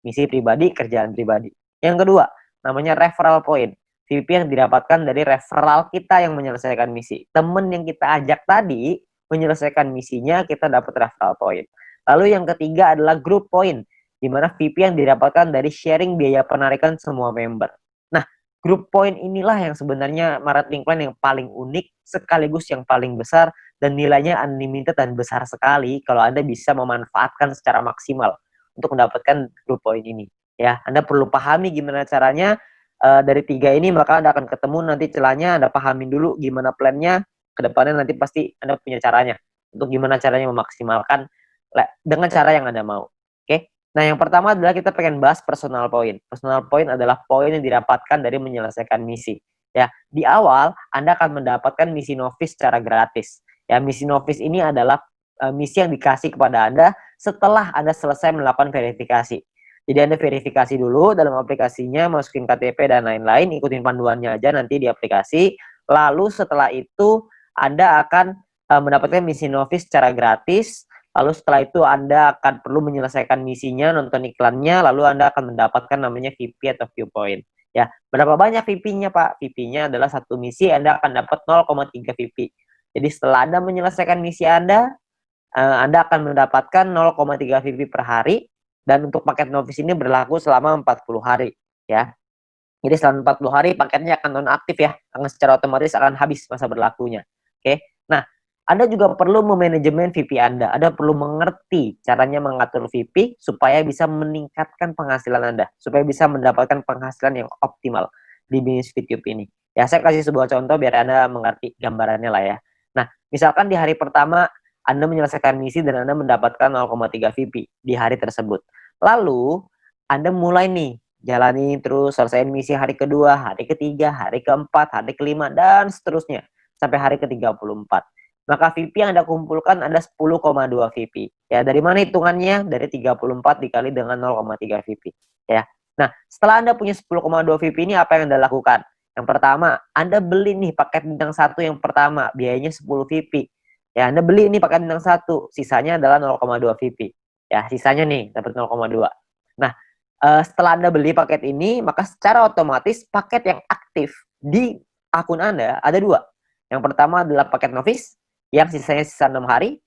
Misi pribadi, kerjaan pribadi. Yang kedua, namanya referral point. VP yang didapatkan dari referral kita yang menyelesaikan misi. Temen yang kita ajak tadi menyelesaikan misinya, kita dapat referral point. Lalu yang ketiga adalah group point, di mana VP yang didapatkan dari sharing biaya penarikan semua member. Nah, Grup poin inilah yang sebenarnya marketing plan yang paling unik sekaligus yang paling besar dan nilainya unlimited dan besar sekali kalau Anda bisa memanfaatkan secara maksimal untuk mendapatkan grup poin ini. Ya, Anda perlu pahami gimana caranya dari 3 ini, maka Anda akan ketemu nanti celahnya. Anda pahamin dulu gimana plannya, kedepannya nanti pasti Anda punya caranya untuk gimana caranya memaksimalkan dengan cara yang Anda mau. Oke? Nah, yang pertama adalah kita pengen bahas personal point. Personal point adalah poin yang didapatkan dari menyelesaikan misi. Ya, di awal Anda akan mendapatkan misi novice secara gratis. Ya, misi novice ini adalah misi yang dikasih kepada Anda setelah Anda selesai melakukan verifikasi. Jadi Anda verifikasi dulu dalam aplikasinya, masukin KTP dan lain-lain, ikutin panduannya aja nanti di aplikasi. Lalu setelah itu Anda akan mendapatkan misi novice secara gratis. Lalu setelah itu Anda akan perlu menyelesaikan misinya, nonton iklannya, lalu Anda akan mendapatkan namanya VP atau viewpoint. Ya, berapa banyak VP-nya, Pak? VP-nya adalah satu misi Anda akan dapat 0,3 VP. Jadi setelah Anda menyelesaikan misi Anda akan mendapatkan 0,3 VP per hari, dan untuk paket novice ini berlaku selama 40 hari, ya. Jadi selama 40 hari paketnya akan nonaktif ya, akan secara otomatis akan habis masa berlakunya. Oke. Nah, Anda juga perlu memanajemen VP Anda. Anda perlu mengerti caranya mengatur VP supaya bisa meningkatkan penghasilan Anda, supaya bisa mendapatkan penghasilan yang optimal di bisnis YouTube ini. Ya, saya kasih sebuah contoh biar Anda mengerti gambarannya lah ya. Nah, misalkan di hari pertama Anda menyelesaikan misi dan Anda mendapatkan 0,3 VP di hari tersebut. Lalu Anda mulai nih jalani terus, selesaiin misi hari kedua, hari ketiga, hari keempat, hari kelima, dan seterusnya sampai hari ke-34. Maka VP yang Anda kumpulkan ada 10,2 VP. Ya, dari mana hitungannya? Dari 34 dikali dengan 0,3 VP. Ya. Nah, setelah Anda punya 10,2 VP ini, apa yang Anda lakukan? Yang pertama, Anda beli nih paket bintang 1 yang pertama, biayanya 10 VP. Ya, Anda beli ini paket bintang 1, sisanya adalah 0,2 VP. Ya, sisanya nih dapat 0,2. Nah, setelah Anda beli paket ini, maka secara otomatis paket yang aktif di akun Anda ada dua. Yang pertama adalah paket novice, yang sisanya sisa 6 hari,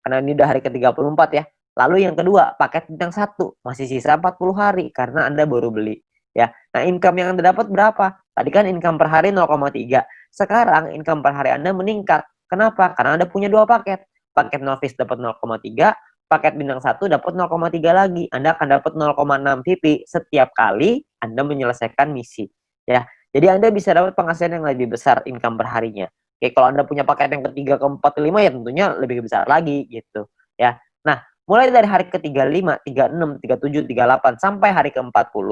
karena ini udah hari ke-34 ya. Lalu yang kedua, paket bintang 1, masih sisa 40 hari, karena Anda baru beli. Ya. Nah, income yang Anda dapat berapa? Tadi kan income per hari 0,3. Sekarang income per hari Anda meningkat. Kenapa? Karena Anda punya dua paket. Paket novice dapat 0,3, paket bintang 1 dapat 0,3 lagi. Anda akan dapat 0,6 VP setiap kali Anda menyelesaikan misi. Ya. Jadi Anda bisa dapat penghasilan yang lebih besar income per harinya. Oke, kalau Anda punya paket yang ketiga, keempat, kelima ya tentunya lebih besar lagi gitu. Ya. Nah, mulai dari hari ke-35, 36, 37, 38 sampai hari ke-40,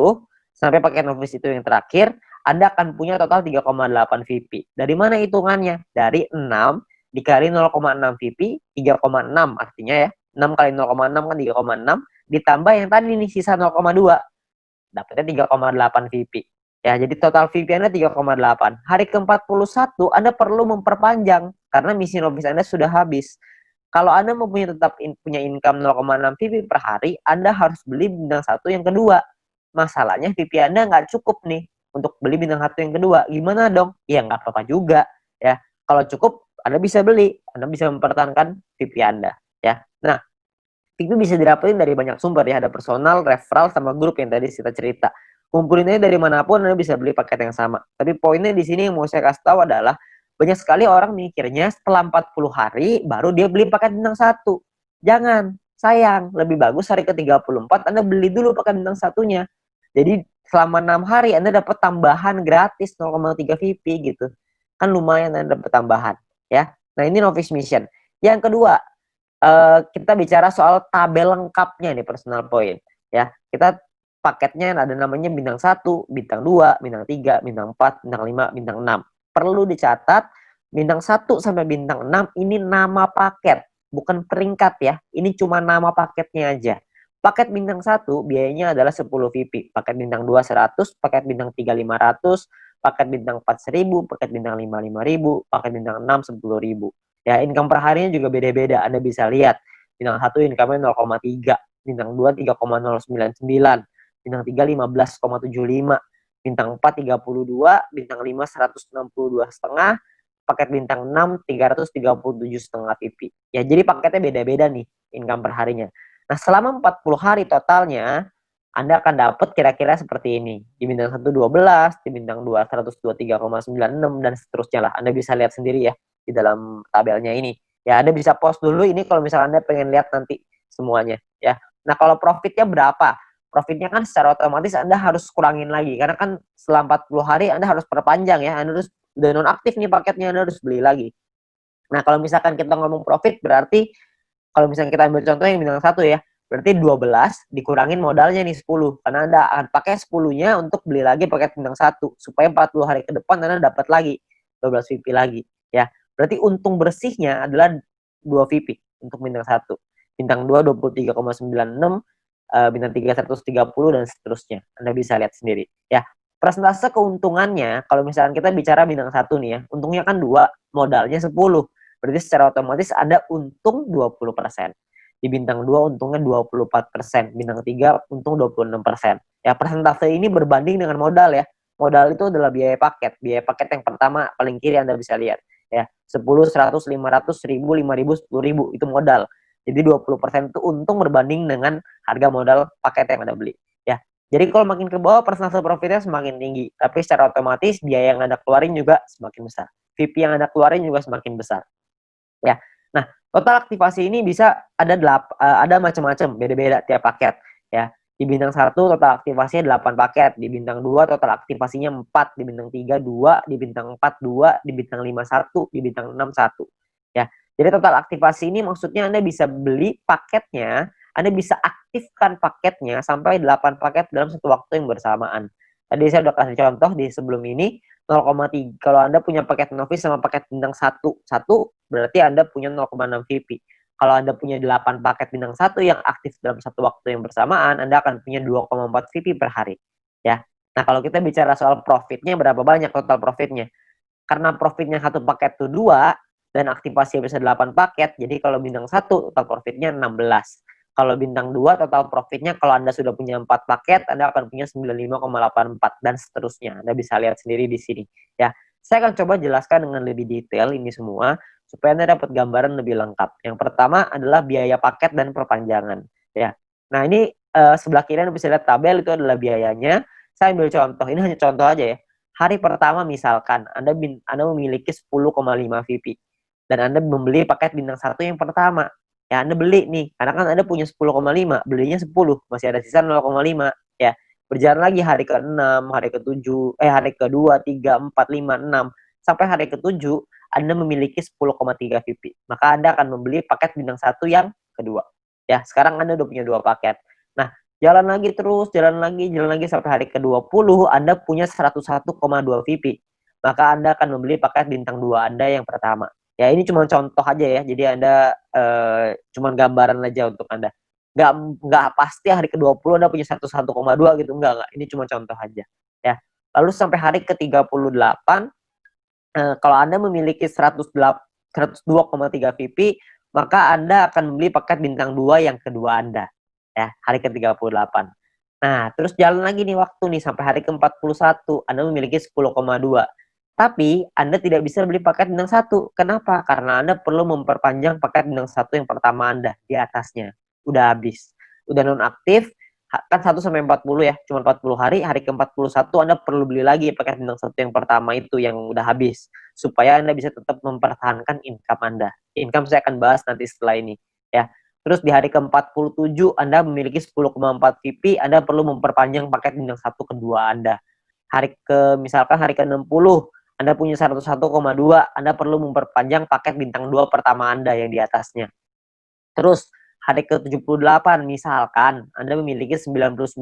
sampai paket novice itu yang terakhir, Anda akan punya total 3,8 VP. Dari mana hitungannya? Dari 6 dikali 0,6 VP, 3,6 artinya ya. 6 kali 0,6 kan 3,6, ditambah yang tadi nih sisa 0,2, dapatnya 3,8 VP. Ya, jadi total VP Anda 3,8. Hari ke-41 Anda perlu memperpanjang karena misi novice Anda sudah habis. Kalau Anda mau punya income 0,6 VP per hari, Anda harus beli bintang 1 yang kedua. Masalahnya VP Anda nggak cukup nih untuk beli bintang 1 yang kedua. Gimana dong? Ya nggak apa-apa juga. Ya, kalau cukup Anda bisa beli, Anda bisa mempertahankan VP Anda. Ya, nah itu bisa didapetin dari banyak sumber ya, ada personal, referral, sama grup yang tadi kita cerita. Kumpulinnya dari manapun Anda bisa beli paket yang sama. Tapi poinnya di sini yang mau saya kasih tahu adalah banyak sekali orang mikirnya setelah 40 hari baru dia beli paket bintang 1. Jangan, sayang, lebih bagus hari ke-34 Anda beli dulu paket bintang 1-nya. Jadi selama 6 hari Anda dapat tambahan gratis 0,3 VP gitu. Kan lumayan Anda dapat tambahan ya. Nah, ini novice mission. Yang kedua, kita bicara soal tabel lengkapnya nih personal point ya. Kita paketnya ada namanya bintang 1, bintang 2, bintang 3, bintang 4, bintang 5, bintang 6. Perlu dicatat, bintang 1 sampai bintang 6 ini nama paket, bukan peringkat ya. Ini cuma nama paketnya aja. Paket bintang 1 biayanya adalah 10 VP, paket bintang 2 100, paket bintang 3 500, paket bintang 4 1000, paket bintang 5 5000, paket bintang 6 10.000. Ya, income per harinya juga beda-beda. Anda bisa lihat, bintang 1 income-nya 0,3, bintang 2 3,099, bintang 3 15,75, bintang 4 32, bintang 5 162,5, paket bintang 6 337,5 PP. Ya, jadi paketnya beda-beda nih income per harinya. Nah, selama 40 hari totalnya, Anda akan dapat kira-kira seperti ini. Di bintang 1 12, di bintang 2 123,96 dan seterusnya lah. Anda bisa lihat sendiri ya di dalam tabelnya ini. Ya, Anda bisa pause dulu ini kalau misalnya Anda pengen lihat nanti semuanya ya. Nah, kalau profitnya berapa? Profitnya kan secara otomatis Anda harus kurangin lagi karena kan setelah 40 hari Anda harus perpanjang ya. Anda harus udah nonaktif nih paketnya, Anda harus beli lagi. Nah, kalau misalkan kita ngomong profit berarti kalau misalnya kita ambil contoh yang bintang 1 ya, berarti 12 dikurangin modalnya nih 10. Karena Anda akan pakai 10-nya untuk beli lagi paket bintang 1 supaya 40 hari ke depan Anda dapat lagi 12 VP lagi ya. Berarti untung bersihnya adalah 2 VP untuk bintang 1. Bintang 2 23,96, bintang 3 130 dan seterusnya. Anda bisa lihat sendiri ya. Persentase keuntungannya kalau misalkan kita bicara bintang 1 nih ya, untungnya kan 2, modalnya 10. Berarti secara otomatis ada untung 20%. Di bintang 2 untungnya 24%, bintang 3 untung 26%. Ya, persentase ini berbanding dengan modal ya. Modal itu adalah biaya paket. Biaya paket yang pertama paling kiri Anda bisa lihat ya. 10, 100, 500, 1000, 5000, 10.000 itu modal. Jadi 20% itu untung berbanding dengan harga modal paket yang Anda beli. Ya. Jadi kalau makin ke bawah persentase profitnya semakin tinggi, tapi secara otomatis biaya yang Anda keluarin juga semakin besar. VP yang Anda keluarin juga semakin besar. Ya. Nah, total aktivasi ini bisa ada macam-macam, beda-beda tiap paket ya. Di bintang 1 total aktivasinya 8 paket, di bintang 2 total aktivasinya 4, di bintang 3 2, di bintang 4 2, di bintang 5 1, di bintang 6 1. Ya. Jadi total aktivasi ini maksudnya Anda bisa beli paketnya, Anda bisa aktifkan paketnya sampai 8 paket dalam satu waktu yang bersamaan. Tadi saya udah kasih contoh di sebelum ini 0,3. Kalau Anda punya paket novice sama paket bintang 1, berarti Anda punya 0,6 VP. Kalau Anda punya 8 paket bintang 1 yang aktif dalam satu waktu yang bersamaan, Anda akan punya 2,4 VP per hari. Ya. Nah, kalau kita bicara soal profitnya, berapa banyak total profitnya? Karena profitnya satu paket itu 2 dan aktivasinya bisa 8 paket, jadi kalau bintang 1 total profitnya 16. Kalau bintang 2 total profitnya kalau Anda sudah punya 4 paket, Anda akan punya 95,84 dan seterusnya. Anda bisa lihat sendiri di sini ya. Saya akan coba jelaskan dengan lebih detail ini semua supaya Anda dapat gambaran lebih lengkap. Yang pertama adalah biaya paket dan perpanjangan ya. Nah, ini sebelah kiri Anda bisa lihat tabel itu adalah biayanya. Saya ambil contoh, ini hanya contoh aja ya. Hari pertama misalkan Anda memiliki 10,5 VP dan Anda membeli paket bintang 1 yang pertama. Ya, Anda beli nih, karena kan Anda punya 10,5, belinya 10, masih ada sisa 0,5 ya. Berjalan lagi hari ke-6, hari ke-7, hari ke-2, 3, 4, 5, 6 sampai hari ke-7 Anda memiliki 10,3 VP. Maka Anda akan membeli paket bintang 1 yang kedua. Ya, sekarang Anda udah punya 2 paket. Nah, jalan lagi terus, jalan lagi sampai hari ke-20 Anda punya 101,2 VP. Maka Anda akan membeli paket bintang 2 Anda yang pertama. Ya, ini cuma contoh aja ya. Jadi Anda cuma gambaran aja untuk Anda. Nggak pasti hari ke-20 Anda punya 101,2 gitu. Enggak. Ini cuma contoh aja. Ya. Lalu sampai hari ke-38 kalau Anda memiliki 102,3 VP, maka Anda akan membeli paket bintang 2 yang kedua Anda. Ya, hari ke-38. Nah, terus jalan lagi nih waktu nih sampai hari ke-41, Anda memiliki 10,2. Tapi Anda tidak bisa beli paket bintang 1. Kenapa? Karena Anda perlu memperpanjang paket bintang 1 yang pertama Anda di atasnya. Udah habis. Udah nonaktif, kan 1 sampai 40 ya, cuma 40 hari, hari ke-41 Anda perlu beli lagi paket bintang 1 yang pertama itu yang udah habis supaya Anda bisa tetap mempertahankan income Anda. Income saya akan bahas nanti setelah ini ya. Terus di hari ke-47 Anda memiliki 10,4 VP, Anda perlu memperpanjang paket bintang 1 kedua Anda. Misalkan hari ke-60 Anda punya 101,2, Anda perlu memperpanjang paket bintang 2 pertama Anda yang di atasnya. Terus hari ke-78 misalkan Anda memiliki 99,2.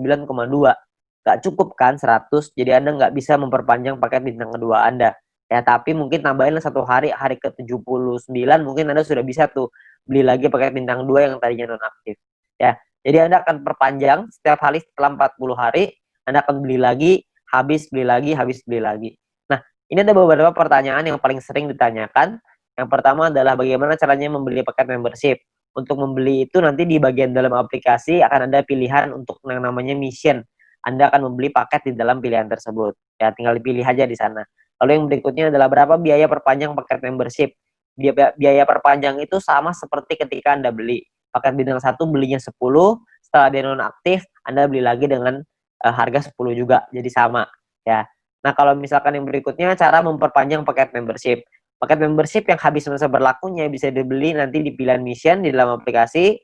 Nggak cukup kan 100, jadi Anda nggak bisa memperpanjang paket bintang kedua Anda. Ya, tapi mungkin tambahin satu hari, hari ke-79 mungkin Anda sudah bisa tuh beli lagi paket bintang 2 yang tadinya nonaktif. Ya, jadi Anda akan perpanjang setiap hari setelah 40 hari, Anda akan beli lagi, habis beli lagi, habis beli lagi. Nah, ini ada beberapa pertanyaan yang paling sering ditanyakan. Yang pertama adalah bagaimana caranya membeli paket membership. Untuk membeli itu nanti di bagian dalam aplikasi akan ada pilihan untuk yang namanya mission. Anda akan membeli paket di dalam pilihan tersebut. Ya, tinggal dipilih aja di sana. Lalu yang berikutnya adalah berapa biaya perpanjang paket membership. Biaya perpanjang itu sama seperti ketika Anda beli. Paket bintang 1 belinya 10, setelah dia nonaktif, Anda beli lagi dengan harga 10 juga, jadi sama ya. Nah, kalau misalkan yang berikutnya cara memperpanjang paket membership. Paket membership yang habis masa berlakunya bisa dibeli nanti di pilihan mission di dalam aplikasi,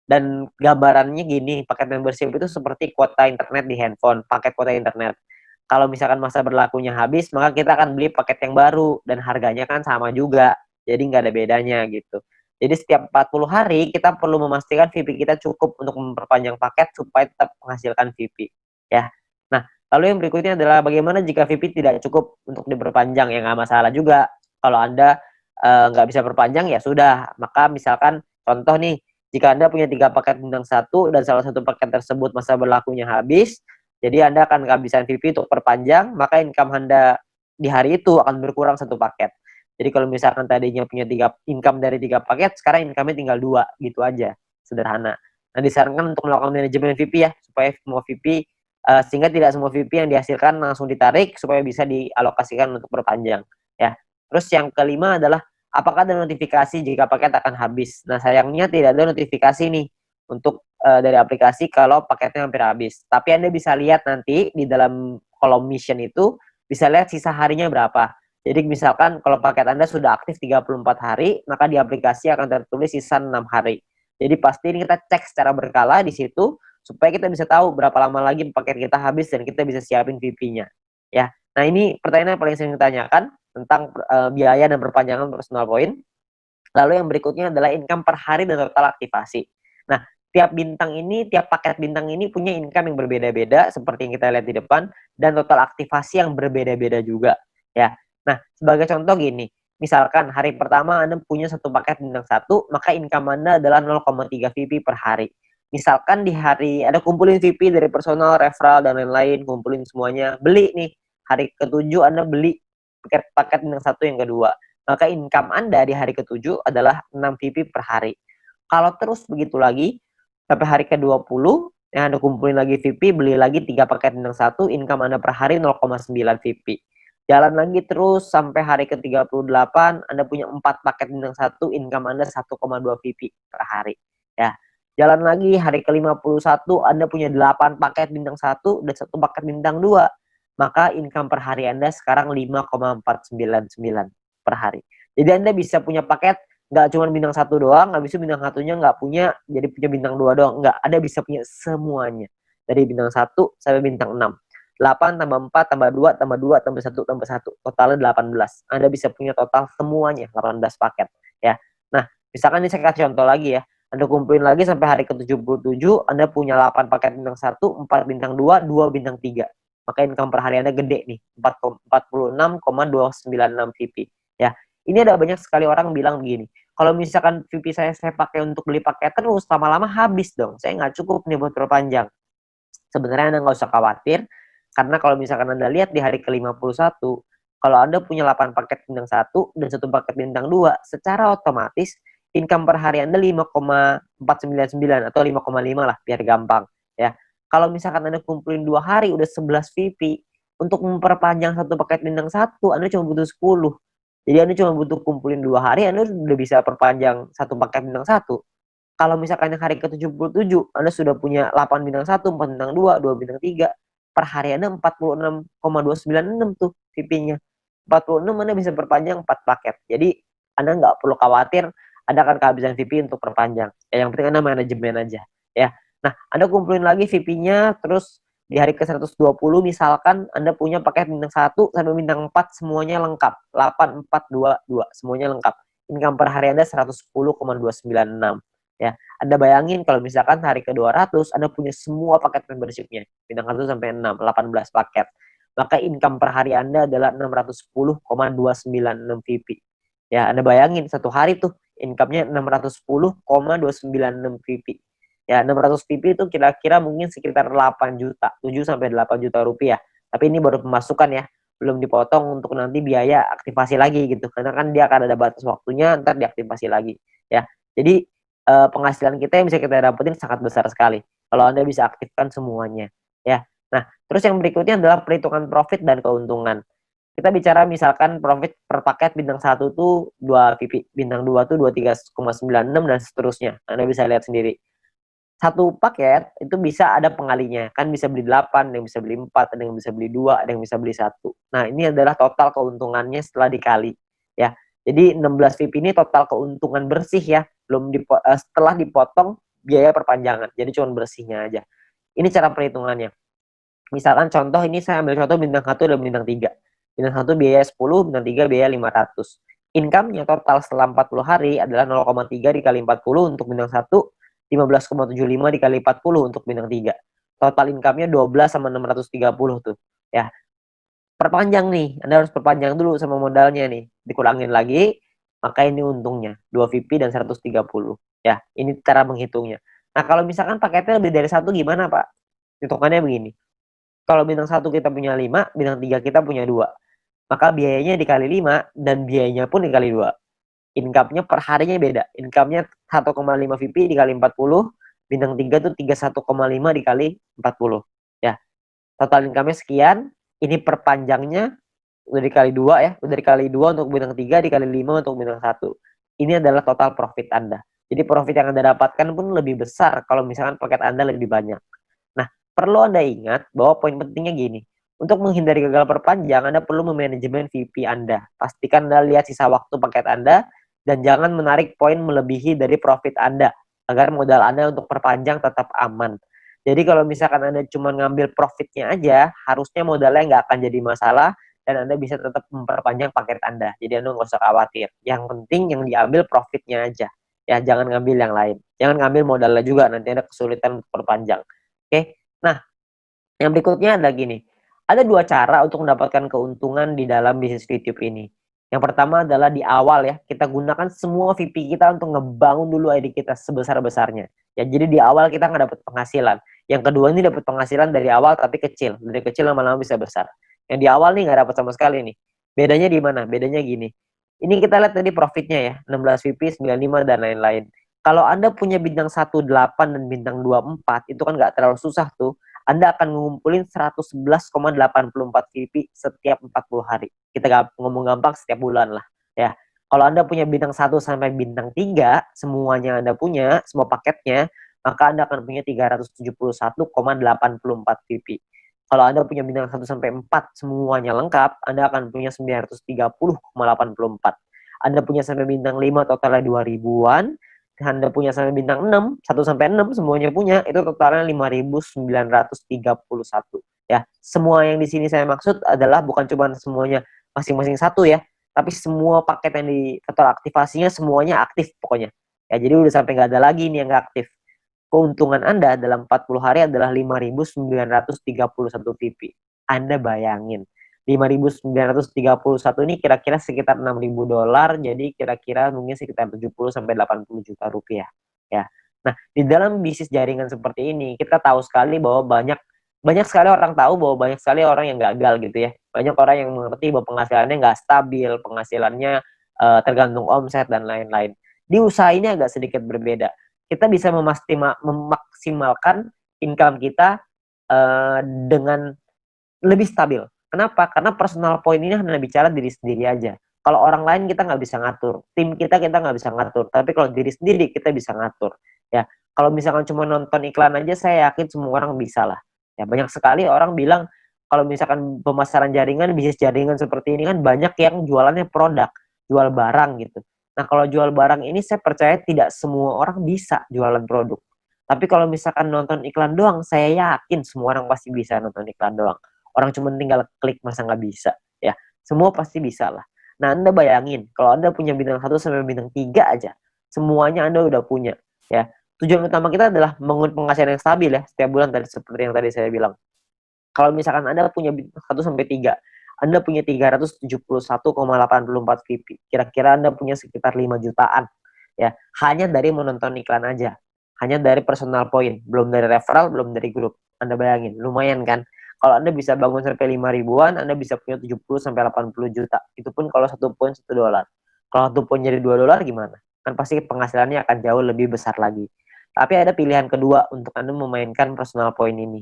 dan gambarannya gini, paket membership itu seperti kuota internet di handphone, paket kuota internet. Kalau misalkan masa berlakunya habis, maka kita akan beli paket yang baru dan harganya kan sama juga. Jadi nggak ada bedanya gitu. Jadi setiap 40 hari kita perlu memastikan VP kita cukup untuk memperpanjang paket supaya tetap menghasilkan VP ya. Nah, lalu yang berikutnya adalah bagaimana jika VP tidak cukup untuk diperpanjang, ya nggak masalah juga. Kalau Anda nggak bisa perpanjang ya sudah, maka misalkan contoh nih, jika Anda punya 3 paket bintang 1 dan salah satu paket tersebut masa berlakunya habis, jadi Anda akan kehabisan VP untuk perpanjang, maka income Anda di hari itu akan berkurang 1 paket. Jadi kalau misalkan tadinya punya 3 income dari 3 paket, sekarang income-nya tinggal 2, gitu aja. Sederhana. Nah, disarankan untuk melakukan manajemen VP ya, supaya semua VP sehingga tidak semua VP yang dihasilkan langsung ditarik supaya bisa dialokasikan untuk perpanjang ya. Terus yang kelima adalah apakah ada notifikasi jika paket akan habis. Nah, sayangnya tidak ada notifikasi nih untuk dari aplikasi kalau paketnya hampir habis. Tapi Anda bisa lihat nanti di dalam kolom mission itu, bisa lihat sisa harinya berapa. Jadi misalkan kalau paket Anda sudah aktif 34 hari, maka di aplikasi akan tertulis sisa 6 hari. Jadi pasti ini kita cek secara berkala di situ supaya kita bisa tahu berapa lama lagi paket kita habis dan kita bisa siapin VP-nya. Ya. Nah, ini pertanyaan yang paling sering ditanyakan tentang biaya dan perpanjangan personal point. Lalu yang berikutnya adalah income per hari dan total aktivasi. Nah, tiap paket bintang ini punya income yang berbeda-beda seperti yang kita lihat di depan, dan total aktivasi yang berbeda-beda juga ya. Nah, sebagai contoh gini, misalkan hari pertama Anda punya 1 paket bintang 1, maka income Anda adalah 0,3 VP per hari. Misalkan di hari Anda kumpulin VP dari personal, referral, dan lain-lain, kumpulin semuanya, beli nih, hari ke-7 Anda beli paket bintang 1 yang kedua, maka income Anda di hari ke-7 adalah 6 VP per hari. Kalau terus begitu lagi, sampai hari ke-20, yang Anda kumpulin lagi VP, beli lagi 3 paket bintang 1, income Anda per hari 0,9 VP. Jalan lagi terus sampai hari ke-38, Anda punya 4 paket bintang 1, income Anda 1,2 VP per hari. Ya. Jalan lagi hari ke-51, Anda punya 8 paket bintang 1 dan 1 paket bintang 2. Maka income per hari Anda sekarang 5,499 per hari. Jadi Anda bisa punya paket nggak cuma bintang 1 doang, habis itu bintang 1-nya nggak punya, jadi punya bintang 2 doang. Nggak, Anda bisa punya semuanya. Dari bintang 1 sampai bintang 6. 8 tambah 4 tambah 2 tambah 2 tambah 1 tambah 1, totalnya 18. Anda bisa punya total semuanya 18 paket ya. Nah, misalkan ini saya kasih contoh lagi ya. Anda kumpulin lagi sampai hari ke-77, Anda punya 8 paket bintang 1, 4 bintang 2, 2 bintang 3. Maka income per hari Anda gede nih, 46,296 VP ya. Ini ada banyak sekali orang bilang begini, kalau misalkan VP saya pakai untuk beli paket terus, lama-lama habis dong. Saya nggak cukup nih buat perpanjang. Sebenarnya Anda nggak usah khawatir, karena kalau misalkan Anda lihat di hari ke-51, kalau Anda punya 8 paket bintang 1 dan 1 paket bintang 2, secara otomatis income per hari Anda 5,499 atau 5,5 lah biar gampang ya. Kalau misalkan Anda kumpulin 2 hari udah 11 VP, untuk memperpanjang 1 paket bintang 1 Anda cuma butuh 10. Jadi Anda cuma butuh kumpulin 2 hari, Anda udah bisa perpanjang 1 paket bintang 1. Kalau misalkan yang hari ke-77 Anda sudah punya 8 bintang 1, 4 bintang 2, 2 bintang 3, per hari Anda 46,296 tuh VP-nya. 46 Anda bisa perpanjang 4 paket. Jadi Anda nggak perlu khawatir Anda akan kehabisan VP untuk perpanjang. Ya, yang penting Anda manajemen aja ya. Nah, Anda kumpulin lagi VP-nya, terus di hari ke-120 misalkan Anda punya paket bintang 1 sampai bintang 4 semuanya lengkap. 8422 semuanya lengkap. Income per hari Anda 110,296 ya. Anda bayangin kalau misalkan hari ke-200 Anda punya semua paket membership-nya, bintang 1 sampai 6, 18 paket. Maka income per hari Anda adalah 610,296 VP. Ya, Anda bayangin satu hari tuh income-nya 610,296 VP. Ya, 600 VP itu kira-kira mungkin sekitar 8 juta, 7 sampai 8 juta rupiah. Tapi ini baru pemasukan ya, belum dipotong untuk nanti biaya aktivasi lagi gitu. Karena kan dia akan ada batas waktunya, ntar diaktifasi lagi ya. Jadi penghasilan kita yang bisa kita dapetin sangat besar sekali kalau Anda bisa aktifkan semuanya ya. Nah, terus yang berikutnya adalah perhitungan profit dan keuntungan. Kita bicara misalkan profit per paket bintang 1 tuh 2 VP, bintang 2 tuh 23,96 dan seterusnya. Anda bisa lihat sendiri. Satu paket itu bisa ada pengalinya. Kan bisa beli 8, ada yang bisa beli 4, ada yang bisa beli 2, ada yang bisa beli 1. Nah, ini adalah total keuntungannya setelah dikali. Ya. Jadi 16 VIP ini total keuntungan bersih ya. Setelah dipotong biaya perpanjangan. Jadi cuma bersihnya aja. Ini cara perhitungannya. Misalkan contoh ini saya ambil contoh bintang 1 dan bintang 3. Bintang 1 biaya 10, bintang 3 biaya 500. Income-nya total setelah 40 hari adalah 0,3 dikali 40 untuk bintang 1, 15,75 dikali 40 untuk bintang 3. Total income-nya 12 sama 630 tuh. Ya. Perpanjang nih, Anda harus perpanjang dulu sama modalnya nih. Dikurangin lagi, maka ini untungnya 2 VP dan 130. Ya, ini cara menghitungnya. Nah, kalau misalkan paketnya lebih dari 1 gimana, Pak? Hitungannya begini. Kalau bintang 1 kita punya 5, bintang 3 kita punya 2. Maka biayanya dikali 5 dan biayanya pun dikali 2. Income-nya per harinya beda. Income-nya 1,5 VP dikali 40, bintang 3 tuh 31,5 dikali 40. Ya. Total income-nya sekian, ini perpanjangnya udah dikali 2 ya, udah dikali 2 untuk bintang 3, dikali 5 untuk bintang 1. Ini adalah total profit Anda. Jadi profit yang Anda dapatkan pun lebih besar kalau misalkan paket Anda lebih banyak. Nah, perlu Anda ingat bahwa poin pentingnya gini. Untuk menghindari gagal perpanjang, Anda perlu memanajemen VP Anda. Pastikan Anda lihat sisa waktu paket Anda dan jangan menarik poin melebihi dari profit Anda agar modal Anda untuk perpanjang tetap aman. Jadi kalau misalkan Anda cuma ngambil profitnya aja, harusnya modalnya nggak akan jadi masalah dan Anda bisa tetap memperpanjang paket Anda. Jadi Anda nggak usah khawatir. Yang penting yang diambil profitnya aja. Ya, jangan ngambil yang lain. Jangan ngambil modalnya juga, nanti ada kesulitan untuk perpanjang. Oke. Nah, yang berikutnya adalah gini. Ada dua cara untuk mendapatkan keuntungan di dalam bisnis YouTube ini. Yang pertama adalah di awal ya, kita gunakan semua VP kita untuk ngebangun dulu ID kita sebesar-besarnya. Ya, jadi di awal kita nggak dapat penghasilan. Yang kedua ini dapat penghasilan dari awal tapi kecil. Dari kecil lama-lama bisa besar. Yang di awal nih nggak dapat sama sekali nih. Bedanya di mana? Bedanya gini. Ini kita lihat tadi profitnya ya, 16 VP, 95 dan lain-lain. Kalau Anda punya bintang 18 dan bintang 24, itu kan nggak terlalu susah tuh. Anda akan ngumpulin 111,84 VP setiap 40 hari. Kita ngomong gampang setiap bulan lah. Ya. Kalau Anda punya bintang 1 sampai bintang 3, semuanya Anda punya, semua paketnya, maka Anda akan punya 371,84 VP. Kalau Anda punya bintang 1 sampai 4 semuanya lengkap, Anda akan punya 930,84. Anda punya sampai bintang 5 totalnya 2000-an, Anda punya sampai bintang 6, 1 sampai 6 semuanya punya, itu totalnya 5.931. Ya, semua yang di sini saya maksud adalah bukan cuma semuanya masing-masing satu ya, tapi semua paket yang di total aktivasinya semuanya aktif pokoknya. Ya, jadi udah sampai nggak ada lagi nih yang nggak aktif. Keuntungan Anda dalam 40 hari adalah 5.931 VP. Anda bayangin, 5.931 ini kira-kira sekitar $6.000, jadi kira-kira mungkin sekitar 70 sampai 80 juta rupiah. Ya. Nah, di dalam bisnis jaringan seperti ini, kita tahu sekali bahwa banyak sekali orang tahu bahwa banyak sekali orang yang gagal gitu ya. Banyak orang yang mengerti bahwa penghasilannya nggak stabil, penghasilannya tergantung omset dan lain-lain. Di usaha ini agak sedikit berbeda. Kita bisa memaksimalkan income kita dengan lebih stabil. Kenapa? Karena personal point ini hanya bicara diri sendiri aja. Kalau orang lain kita nggak bisa ngatur, tim kita nggak bisa ngatur. Tapi kalau diri sendiri kita bisa ngatur. Ya, kalau misalkan cuma nonton iklan aja, saya yakin semua orang bisa lah. Ya, banyak sekali orang bilang kalau misalkan pemasaran jaringan, bisnis jaringan seperti ini kan banyak yang jualannya produk, jual barang gitu. Nah, kalau jual barang ini saya percaya tidak semua orang bisa jualan produk. Tapi kalau misalkan nonton iklan doang, saya yakin semua orang pasti bisa nonton iklan doang. Orang cuma tinggal klik, masa nggak bisa? Ya, semua pasti bisa lah. Nah, Anda bayangin, kalau Anda punya bintang 1 sampai bintang 3 aja, semuanya Anda udah punya. Ya, tujuan utama kita adalah bangun penghasilan yang stabil ya, setiap bulan tadi seperti yang tadi saya bilang. Kalau misalkan Anda punya bintang 1 sampai 3, Anda punya 371,84 VP. Kira-kira Anda punya sekitar 5 jutaan. Ya, hanya dari menonton iklan aja. Hanya dari personal point, belum dari referral, belum dari grup. Anda bayangin, lumayan kan? Kalau Anda bisa bangun sampai 5 ribuan, Anda bisa punya 70 sampai 80 juta. Itu pun kalau satu poin $1. Kalau satu poin jadi $2 gimana? Kan pasti penghasilannya akan jauh lebih besar lagi. Tapi ada pilihan kedua untuk Anda memainkan personal point ini.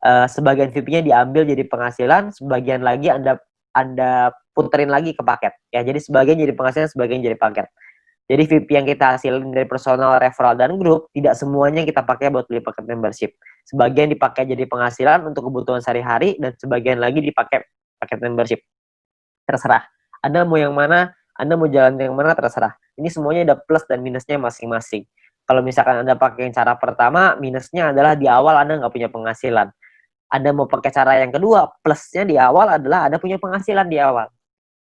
Sebagian VP-nya diambil jadi penghasilan, sebagian lagi Anda Anda puterin lagi ke paket. Ya, jadi sebagian jadi penghasilan, sebagian jadi paket. Jadi VIP yang kita hasilin dari personal, referral, dan grup, tidak semuanya kita pakai buat beli paket membership. Sebagian dipakai jadi penghasilan untuk kebutuhan sehari-hari, dan sebagian lagi dipakai paket membership. Terserah. Anda mau yang mana, Anda mau jalan yang mana, terserah. Ini semuanya ada plus dan minusnya masing-masing. Kalau misalkan Anda pakai yang cara pertama, minusnya adalah di awal Anda nggak punya penghasilan. Anda mau pakai cara yang kedua, plusnya di awal adalah Anda punya penghasilan di awal.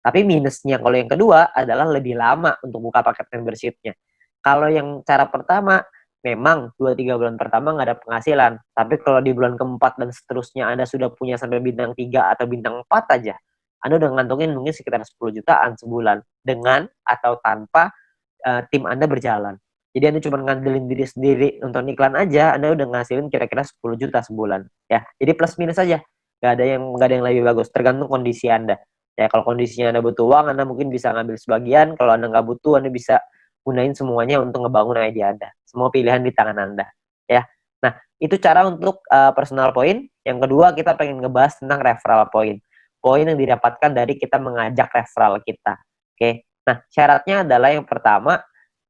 Tapi minusnya kalau yang kedua adalah lebih lama untuk buka paket membership-nya. Kalau yang cara pertama, memang 2-3 bulan pertama nggak ada penghasilan. Tapi kalau di bulan keempat dan seterusnya Anda sudah punya sampai bintang 3 atau bintang 4 aja, Anda udah ngantongin mungkin sekitar 10 jutaan sebulan. Dengan atau tanpa tim Anda berjalan. Jadi Anda cuma ngandelin diri sendiri nonton iklan aja, Anda udah ngasilin kira-kira 10 juta sebulan. Ya, jadi plus minus aja. Nggak ada yang lebih bagus, tergantung kondisi Anda. Ya, kalau kondisinya Anda butuh uang, Anda mungkin bisa ngambil sebagian. Kalau Anda nggak butuh, Anda bisa gunain semuanya untuk ngebangun ide Anda. Semua pilihan di tangan Anda. Ya. Nah, itu cara untuk personal point. Yang kedua, kita pengen ngebahas tentang referral point. Poin yang didapatkan dari kita mengajak referral kita. Oke. Nah, syaratnya adalah yang pertama,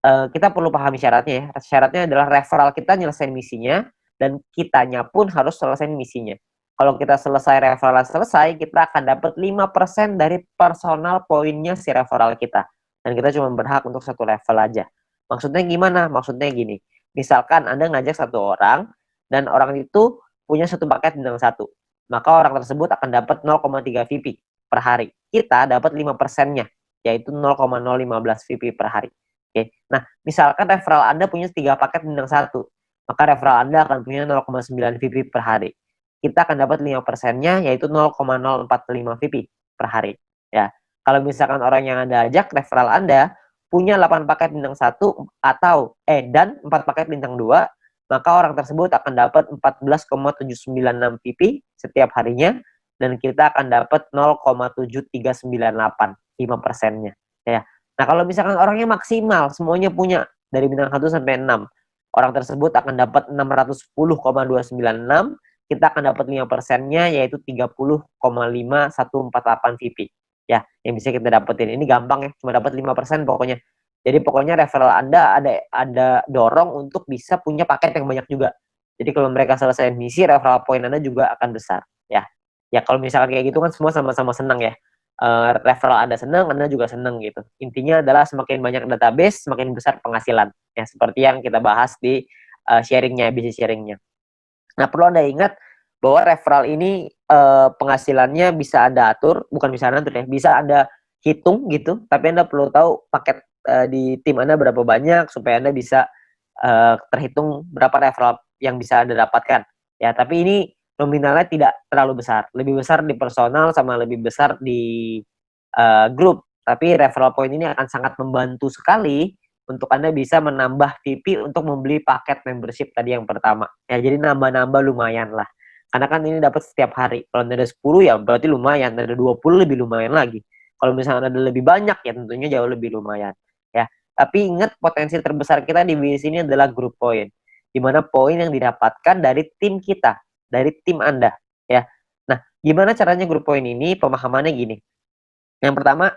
kita perlu pahami syaratnya ya. Syaratnya adalah referral kita nyelesain misinya, dan kitanya pun harus selesai misinya. Kalau kita selesai referral selesai, kita akan dapat 5% dari personal poinnya si referral kita. Dan kita cuma berhak untuk satu level aja. Maksudnya gimana? Maksudnya gini. Misalkan Anda ngajak satu orang, dan orang itu punya satu paket bintang 1. Maka orang tersebut akan dapat 0,3 VP per hari. Kita dapat 5%-nya, yaitu 0,015 VP per hari. Oke. Nah, misalkan referral Anda punya 3 paket bintang 1. Maka referral Anda akan punya 0,9 VP per hari. Kita akan dapat 5%-nya, yaitu 0,045 VP per hari. Ya. Kalau misalkan orang yang Anda ajak, referral Anda, punya 8 paket bintang 1 dan 4 paket bintang 2, maka orang tersebut akan dapat 14,796 VP setiap harinya, dan kita akan dapat 0,7398, 5%-nya. Ya. Nah, kalau misalkan orangnya maksimal, semuanya punya, dari bintang 1 sampai 6, orang tersebut akan dapat 610,296, kita akan dapat 5%-nya, yaitu 30,5148 VP. Ya, yang bisa kita dapetin. Ini gampang ya, cuma dapat 5% pokoknya. Jadi pokoknya referral Anda ada dorong untuk bisa punya paket yang banyak juga. Jadi kalau mereka selesai misi, referral point Anda juga akan besar. Ya, ya kalau misalkan kayak gitu kan semua sama-sama senang ya. Referral Anda senang, Anda juga senang gitu. Intinya adalah semakin banyak database, semakin besar penghasilan. Ya, seperti yang kita bahas di sharingnya, bisnis sharingnya. Nah, perlu Anda ingat bahwa referral ini penghasilannya bisa Anda atur, bukan bisa Anda atur ya, bisa Anda hitung gitu, tapi Anda perlu tahu paket di tim Anda berapa banyak supaya Anda bisa terhitung berapa referral yang bisa Anda dapatkan. Ya, tapi ini nominalnya tidak terlalu besar. Lebih besar di personal sama lebih besar di grup. Tapi referral point ini akan sangat membantu sekali untuk Anda bisa menambah VP untuk membeli paket membership tadi yang pertama. Ya, jadi nambah-nambah lumayan lah. Karena kan ini dapat setiap hari. Kalau ada 10 ya berarti lumayan. Ada 20 lebih lumayan lagi. Kalau misalnya ada lebih banyak ya tentunya jauh lebih lumayan. Ya, tapi ingat potensi terbesar kita di bisnis ini adalah group point. Di mana poin yang didapatkan dari tim kita, dari tim Anda. Ya. Nah, gimana caranya group point ini? Pemahamannya gini. Yang pertama,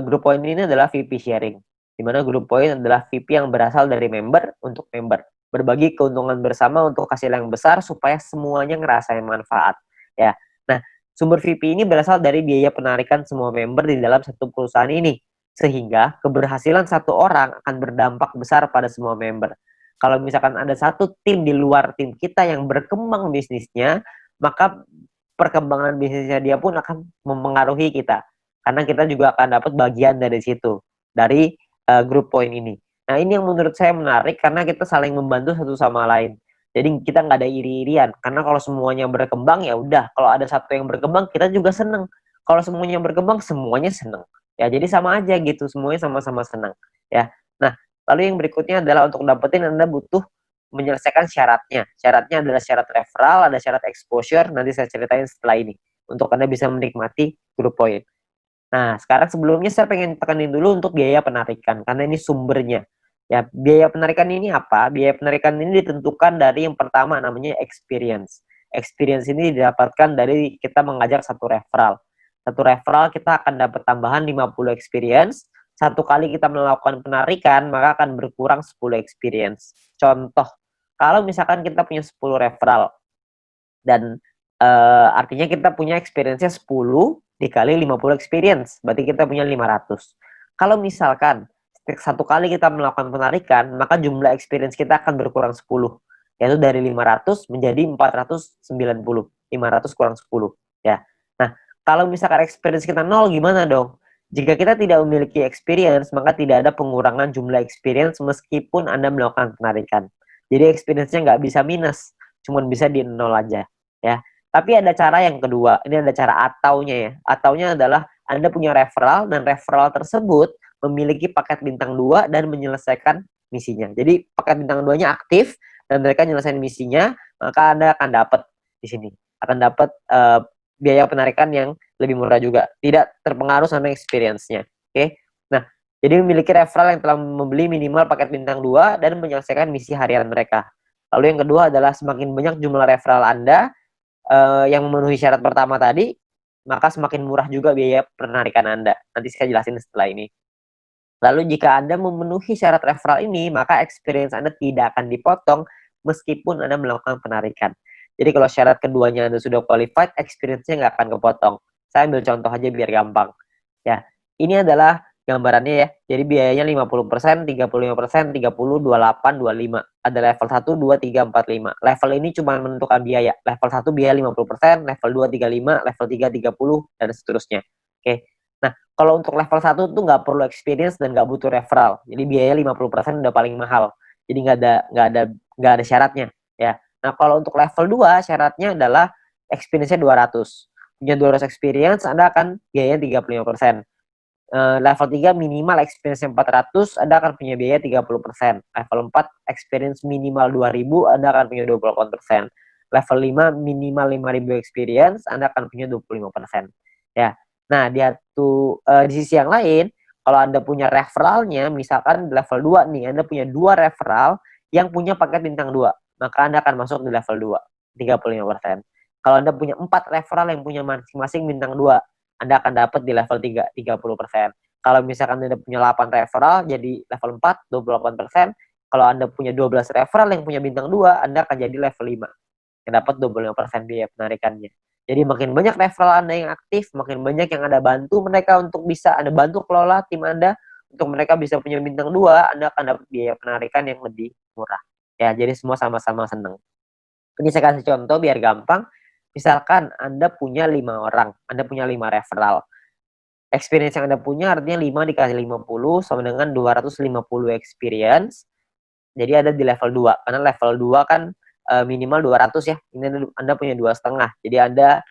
group point ini adalah VP sharing. Di mana group point adalah VP yang berasal dari member untuk member. Berbagi keuntungan bersama untuk hasil yang besar supaya semuanya ngerasain manfaat. Ya. Nah, sumber VP ini berasal dari biaya penarikan semua member di dalam satu perusahaan ini. Sehingga keberhasilan satu orang akan berdampak besar pada semua member. Kalau misalkan ada satu tim di luar tim kita yang berkembang bisnisnya, maka perkembangan bisnisnya dia pun akan mempengaruhi kita. Karena kita juga akan dapat bagian dari situ, dari group point ini. Nah, ini yang menurut saya menarik karena kita saling membantu satu sama lain. Jadi kita nggak ada iri-irian. Karena kalau semuanya berkembang ya udah. Kalau ada satu yang berkembang kita juga seneng. Kalau semuanya berkembang semuanya seneng. Ya jadi sama aja gitu. Semuanya sama-sama seneng. Ya. Nah, lalu yang berikutnya adalah untuk dapetin Anda butuh menyelesaikan syaratnya. Syaratnya adalah syarat referral, ada syarat exposure. Nanti saya ceritain setelah ini. Untuk Anda bisa menikmati group point. Nah, sekarang sebelumnya saya pengen tekanin dulu untuk biaya penarikan, karena ini sumbernya. Ya, biaya penarikan ini apa? Biaya penarikan ini ditentukan dari yang pertama namanya experience. Experience ini didapatkan dari kita mengajak satu referral. Satu referral kita akan dapat tambahan 50 experience. Satu kali kita melakukan penarikan, maka akan berkurang 10 experience. Contoh, kalau misalkan kita punya 10 referral, dan artinya kita punya experience-nya 10 dikali 50 experience, berarti kita punya 500. Kalau misalkan satu kali kita melakukan penarikan, maka jumlah experience kita akan berkurang 10, yaitu dari 500 menjadi 490. 500 kurang 10, ya. Nah, kalau misalkan experience kita 0, gimana dong? Jika kita tidak memiliki experience, maka tidak ada pengurangan jumlah experience meskipun Anda melakukan penarikan. Jadi experience-nya nggak bisa minus, cuma bisa di 0 aja, ya. Tapi ada cara yang kedua, ini ada cara ataunya ya. Ataunya adalah Anda punya referral dan referral tersebut memiliki paket bintang 2 dan menyelesaikan misinya. Jadi paket bintang 2-nya aktif dan mereka menyelesaikan misinya, maka Anda akan dapat di sini. Akan dapat biaya penarikan yang lebih murah juga. Tidak terpengaruh sama experience-nya. Oke. Nah, jadi memiliki referral yang telah membeli minimal paket bintang 2 dan menyelesaikan misi harian mereka. Lalu yang kedua adalah semakin banyak jumlah referral Anda yang memenuhi syarat pertama tadi, maka semakin murah juga biaya penarikan Anda. Nanti saya jelasin setelah ini. Lalu jika Anda memenuhi syarat referral ini, maka experience Anda tidak akan dipotong meskipun Anda melakukan penarikan. Jadi kalau syarat keduanya Anda sudah qualified, experience-nya nggak akan kepotong. Saya ambil contoh aja biar gampang. Ya, ini adalah gambarannya ya. Jadi biayanya 50%, 35%, 30, 28, 25. Ada level 1, 2, 3, 4, 5. Level ini cuma menentukan biaya. Level 1 biaya 50%, level 2 35, level 3 30, dan seterusnya. Oke. Nah, kalau untuk level 1 tuh nggak perlu experience dan nggak butuh referral. Jadi biaya 50% udah paling mahal. Jadi nggak ada syaratnya ya. Nah, kalau untuk level 2 syaratnya adalah experience-nya 200. Punya 200 experience, Anda akan biaya 35%. Level 3 minimal experience 400, Anda akan punya biaya 30%. Level 4 experience minimal 2000, Anda akan punya 28%. Level 5 minimal 5000 experience, Anda akan punya 25%. Ya. Nah, di sisi yang lain, kalau Anda punya referralnya, misalkan level 2 nih, Anda punya 2 referral yang punya paket bintang 2, maka Anda akan masuk di level 2, 35%. Kalau Anda punya 4 referral yang punya masing-masing bintang 2, Anda akan dapat di level 3, 30%. Kalau misalkan Anda punya 8 referral, jadi level 4, 28%. Kalau Anda punya 12 referral yang punya bintang 2, Anda akan jadi level 5, yang dapat 25% biaya penarikannya. Jadi makin banyak referral Anda yang aktif, makin banyak yang Anda bantu mereka untuk bisa Anda bantu kelola tim Anda, untuk mereka bisa punya bintang 2, Anda akan dapat biaya penarikan yang lebih murah. Ya, jadi semua sama-sama senang. Ini saya kasih contoh biar gampang. Misalkan Anda punya 5 orang, Anda punya 5 referral. Experience yang Anda punya artinya 5 dikasih 50 sama dengan 250 experience. Jadi ada di level 2. Karena level 2 kan minimal 200 ya. Ini Anda punya 2,5. Jadi Anda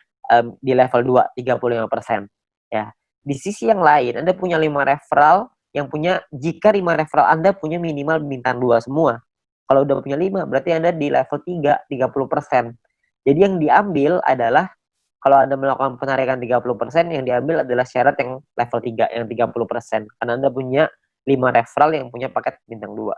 di level 2, 35%. Ya. Di sisi yang lain, Anda punya 5 referral yang punya, jika 5 referral Anda punya minimal bintang 2 semua. Kalau udah punya 5, berarti Anda di level 3, 30%. Jadi yang diambil adalah, kalau Anda melakukan penarikan 30%, yang diambil adalah syarat yang level 3, yang 30%. Karena Anda punya 5 referral yang punya paket bintang 2.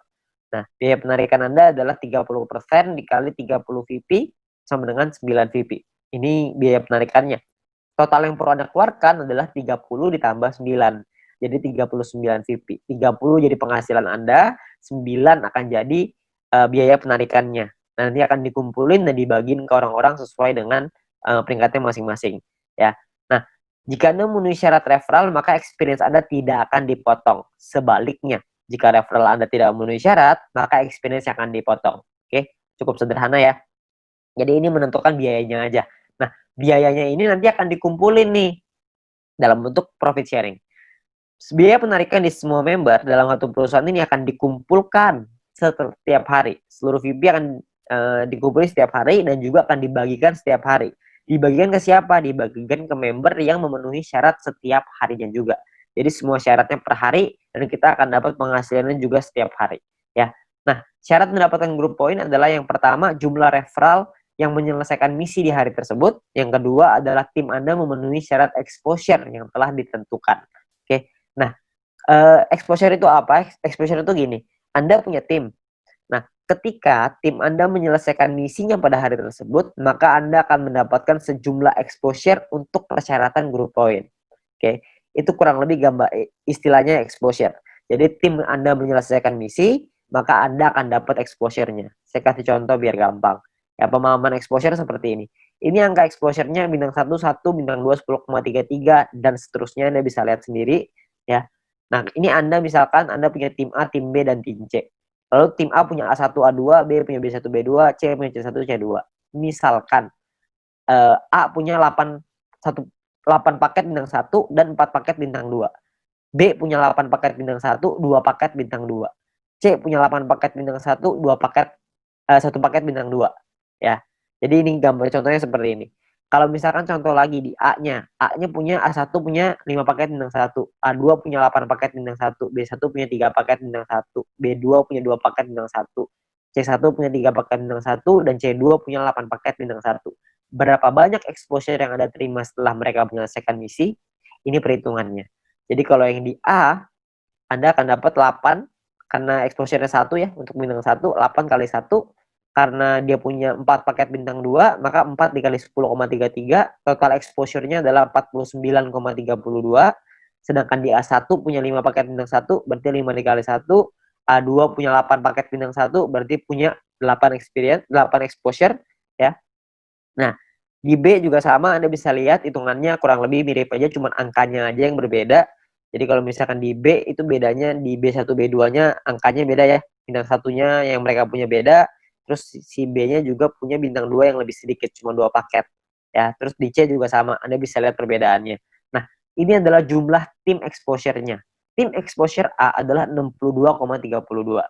Nah, biaya penarikan Anda adalah 30% dikali 30 VP sama dengan 9 VP. Ini biaya penarikannya. Total yang perlu Anda keluarkan adalah 30 ditambah 9. Jadi 39 VP. 30 jadi penghasilan Anda, 9 akan jadi biaya penarikannya. Nanti akan dikumpulin dan dibagiin ke orang-orang sesuai dengan peringkatnya masing-masing. Ya. Nah, jika Anda memenuhi syarat referral, maka experience Anda tidak akan dipotong. Sebaliknya, jika referral Anda tidak memenuhi syarat, maka experience akan dipotong. Oke, cukup sederhana ya. Jadi ini menentukan biayanya aja. Nah, biayanya ini nanti akan dikumpulin nih dalam bentuk profit sharing. Biaya penarikan di semua member dalam satu perusahaan ini akan dikumpulkan setiap hari. Seluruh VP akan dikumpulkan setiap hari dan juga akan dibagikan setiap hari. Dibagikan ke siapa? Dibagikan ke member yang memenuhi syarat setiap harinya juga. Jadi semua syaratnya per hari dan kita akan dapat penghasilannya juga setiap hari. Ya. Nah, syarat mendapatkan grup poin adalah yang pertama jumlah referral yang menyelesaikan misi di hari tersebut. Yang kedua adalah tim Anda memenuhi syarat exposure yang telah ditentukan. Oke. Nah, exposure itu apa? Exposure itu gini, Anda punya tim. Nah, Ketika tim Anda menyelesaikan misinya pada hari tersebut, maka Anda akan mendapatkan sejumlah exposure untuk persyaratan group point. Oke, itu kurang lebih gambar istilahnya exposure. Jadi tim Anda menyelesaikan misi, maka Anda akan dapat exposure-nya. Saya kasih contoh biar gampang. Ya, pemahaman exposure seperti ini. Ini angka exposure-nya bintang 1, 1, bintang 2, 10,33, dan seterusnya. Anda bisa lihat sendiri. Ya. Nah, ini Anda misalkan Anda punya tim A, tim B, dan tim C. Lalu tim A punya A1, A2, B punya B1, B2, C punya C1, C2. Misalkan A punya 8 paket bintang 1 dan 4 paket bintang 2. B punya 8 paket bintang 1, 2 paket bintang 2. C punya 8 paket bintang 1, 2 paket 1 paket bintang 2. Ya. Jadi ini gambar contohnya seperti ini. Kalau misalkan contoh lagi di A-nya punya A1 punya 5 paket bintang 1, A2 punya 8 paket bintang 1, B1 punya 3 paket bintang 1, B2 punya 2 paket bintang 1, C1 punya 3 paket bintang 1, dan C2 punya 8 paket bintang 1. Berapa banyak exposure yang Anda terima setelah mereka menyelesaikan misi? Ini perhitungannya. Jadi kalau yang di A, Anda akan dapat 8, karena exposure-nya 1 ya, untuk bintang 1, 8 kali 1, karena dia punya 4 paket bintang 2, maka 4 dikali 10,33, total exposure-nya adalah 49,32, sedangkan di A1 punya 5 paket bintang 1, berarti 5 dikali 1, A2 punya 8 paket bintang 1, berarti punya 8 exposure, ya. Nah, di B juga sama, Anda bisa lihat hitungannya kurang lebih mirip aja, cuma angkanya aja yang berbeda. Jadi kalau misalkan di B itu bedanya di B1, B2-nya angkanya beda ya. Bintang satunya yang mereka punya beda, terus si B-nya juga punya bintang 2 yang lebih sedikit, cuma 2 paket. Ya, terus di C juga sama, Anda bisa lihat perbedaannya. Nah, ini adalah jumlah tim exposure-nya. Tim exposure A adalah 62,32.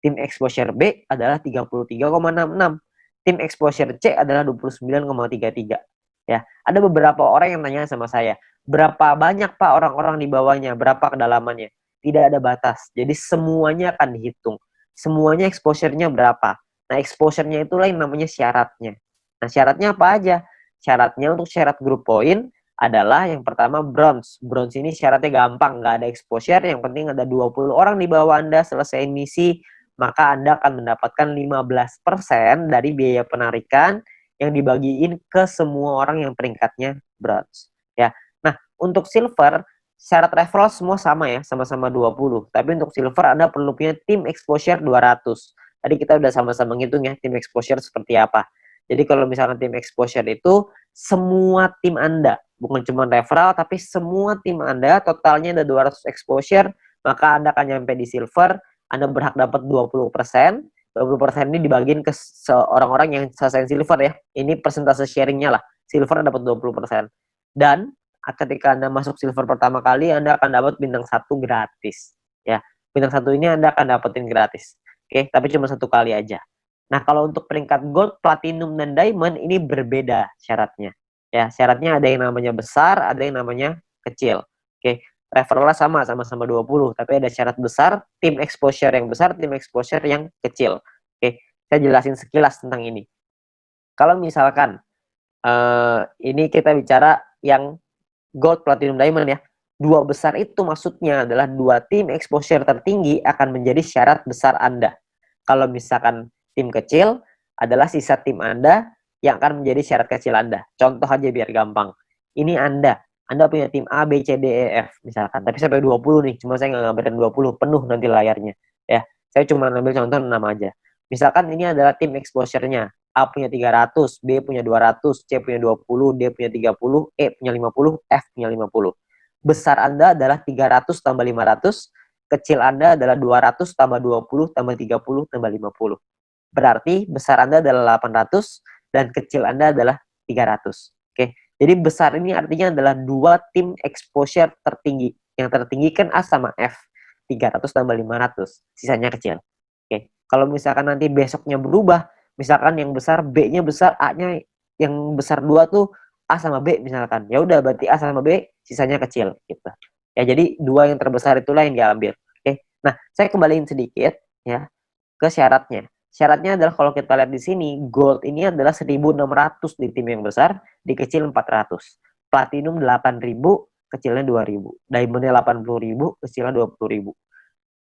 Tim exposure B adalah 33,66. Tim exposure C adalah 29,33. Ya, ada beberapa orang yang tanya sama saya, berapa banyak Pak orang-orang di bawahnya, berapa kedalamannya? Tidak ada batas. Jadi semuanya akan dihitung. Semuanya exposure-nya berapa. Nah, exposure-nya itulah yang namanya syaratnya. Nah, syaratnya apa aja? Syaratnya untuk syarat group point adalah yang pertama bronze. Bronze ini syaratnya gampang, nggak ada exposure, yang penting ada 20 orang di bawah Anda selesai misi, maka Anda akan mendapatkan 15% dari biaya penarikan yang dibagiin ke semua orang yang peringkatnya bronze. Ya. Nah, untuk silver, syarat referral semua sama ya, sama-sama 20. Tapi untuk silver Anda perlu punya tim exposure 200. Tadi kita udah sama-sama ngitung ya, tim exposure seperti apa. Jadi kalau misalkan tim exposure itu semua tim Anda, bukan cuma referral, tapi semua tim Anda totalnya ada 200 exposure, maka Anda akan nyampe di silver. Anda berhak dapat 20%. 20% ini dibagiin ke orang-orang yang selesai silver ya. Ini persentase sharingnya lah. Silver dapat 20%. Dan ketika Anda masuk silver pertama kali, Anda akan dapat bintang 1 gratis. Ya, bintang 1 ini Anda akan dapetin gratis. Oke, tapi cuma 1 kali aja. Nah, kalau untuk peringkat gold, platinum, dan diamond ini berbeda syaratnya. Ya, syaratnya ada yang namanya besar, ada yang namanya kecil. Oke, referralnya sama-sama 20, tapi ada syarat besar, tim exposure yang besar, tim exposure yang kecil. Oke, saya jelasin sekilas tentang ini. Kalau misalkan ini kita bicara yang gold, platinum, diamond ya. Dua besar itu maksudnya adalah dua tim exposure tertinggi akan menjadi syarat besar Anda. Kalau misalkan tim kecil adalah sisa tim Anda yang akan menjadi syarat kecil Anda. Contoh aja biar gampang. Ini Anda punya tim A, B, C, D, E, F misalkan. Tapi sampai 20 nih, cuma saya nggak ngambilin 20, penuh nanti layarnya. Ya, saya cuma ngambil contoh 6 aja. Misalkan ini adalah tim exposure-nya. A punya 300, B punya 200, C punya 20, D punya 30, E punya 50, F punya 50. Besar Anda adalah 300 tambah 500, kecil Anda adalah 200 tambah 20 tambah 30 tambah 50. Berarti besar Anda adalah 800 dan kecil Anda adalah 300. Oke. Jadi besar ini artinya adalah dua tim exposure tertinggi. Yang tertinggi kan A sama F. 300 tambah 500. Sisanya kecil. Oke. Kalau misalkan nanti besoknya berubah, misalkan yang besar B-nya besar, A-nya yang besar 2 tuh A sama B misalkan. Ya udah berarti A sama B sisanya kecil gitu. Ya jadi dua yang terbesar itulah yang diambil. Oke. Nah, saya kembaliin sedikit ya ke syaratnya. Syaratnya adalah kalau kita lihat di sini, gold ini adalah 1.600 di tim yang besar, di kecil 400. Platinum 8.000, kecilnya 2.000. Diamondnya 80.000, kecilnya 20.000.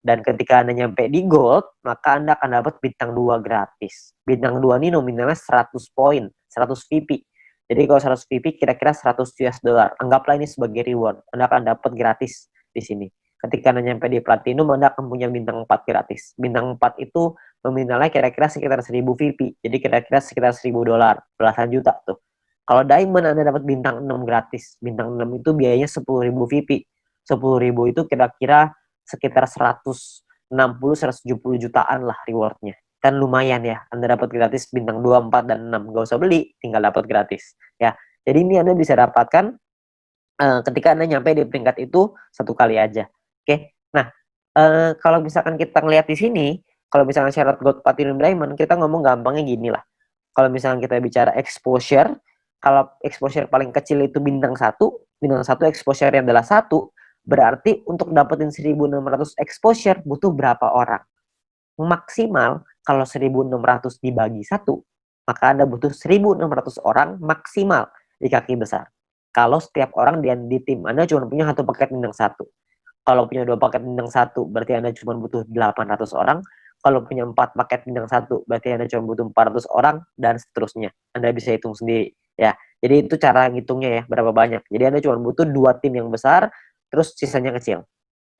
Dan ketika Anda nyampe di gold, maka Anda akan dapat bintang 2 gratis. Bintang 2 ini nominalnya 100 poin, 100 VP. Jadi kalau 100 VP kira-kira 100 US dollar. Anggaplah ini sebagai reward. Anda akan dapat gratis di sini. Ketika Anda nyampe di platinum, Anda akan punya bintang 4 gratis. Bintang 4 itu nominalnya kira-kira sekitar 1000 VP. Jadi kira-kira sekitar 1000 dolar, belasan juta tuh. Kalau diamond Anda dapat bintang 6 gratis. Bintang 6 itu biayanya 10.000 VP. 10.000 itu kira-kira sekitar 160-170 jutaan lah rewardnya. Kan lumayan ya, Anda dapat gratis bintang 2, 4, dan 6. Gak usah beli, tinggal dapat gratis. Ya, jadi ini Anda bisa dapatkan ketika Anda nyampe di peringkat itu satu kali aja. Oke, nah kalau misalkan kita ngelihat di sini, kalau misalkan syarat gold, platinum, diamond, kita ngomong gampangnya gini lah. Kalau misalkan kita bicara exposure, kalau exposure paling kecil itu bintang 1 exposure-nya adalah 1, berarti untuk dapetin 1600 exposure butuh berapa orang? Maksimal kalau 1600 dibagi 1, maka Anda butuh 1600 orang maksimal di kaki besar. Kalau setiap orang di tim Anda cuma punya 1 paket bintang 1. Kalau punya 2 paket bintang 1, berarti Anda cuma butuh 800 orang. Kalau punya 4 paket bintang 1, berarti Anda cuma butuh 400 orang, dan seterusnya. Anda bisa hitung sendiri. Ya, jadi itu cara ngitungnya ya, berapa banyak. Jadi Anda cuma butuh 2 tim yang besar, terus sisanya kecil.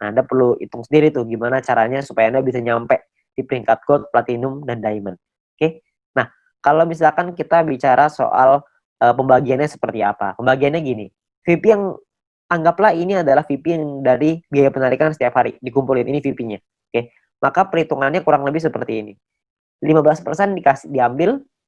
Nah, Anda perlu hitung sendiri tuh gimana caranya supaya Anda bisa nyampe di peringkat gold, platinum, dan diamond. Oke. Nah, kalau misalkan kita bicara soal pembagiannya seperti apa. Pembagiannya gini. VP yang anggaplah ini adalah VP yang dari biaya penarikan setiap hari dikumpulin, ini VP-nya. Oke. Maka perhitungannya kurang lebih seperti ini. 15%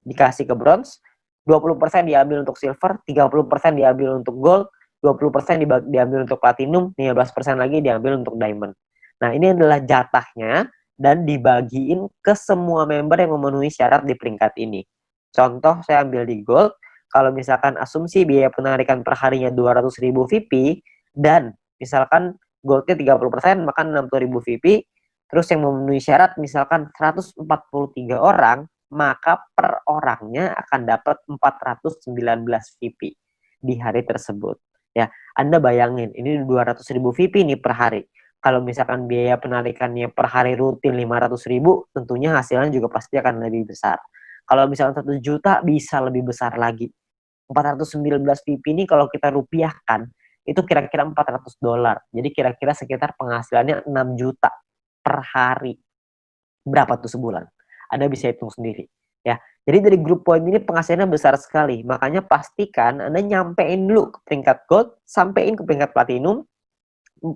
dikasih ke bronze, 20% diambil untuk silver, 30% diambil untuk gold, 20% diambil untuk platinum, 15% lagi diambil untuk diamond. Nah, ini adalah jatahnya dan dibagiin ke semua member yang memenuhi syarat di peringkat ini. Contoh, saya ambil di gold, kalau misalkan asumsi biaya penarikan per harinya 200.000 VP, dan misalkan goldnya 30%, maka 60.000 VP, terus yang memenuhi syarat misalkan 143 orang, maka per orangnya akan dapat 419 VP di hari tersebut. Ya, Anda bayangin, ini 200.000 VP nih per hari. Kalau misalkan biaya penarikannya per hari rutin 500.000, tentunya hasilnya juga pasti akan lebih besar. Kalau misalkan 1 juta, bisa lebih besar lagi. 419 VP ini kalau kita rupiahkan, itu kira-kira 400 dolar. Jadi kira-kira sekitar penghasilannya 6 juta per hari. Berapa tuh sebulan? Anda bisa hitung sendiri. Ya, jadi dari grup poin ini penghasilannya besar sekali. Makanya pastikan Anda nyampein dulu ke peringkat gold, sampein ke peringkat platinum,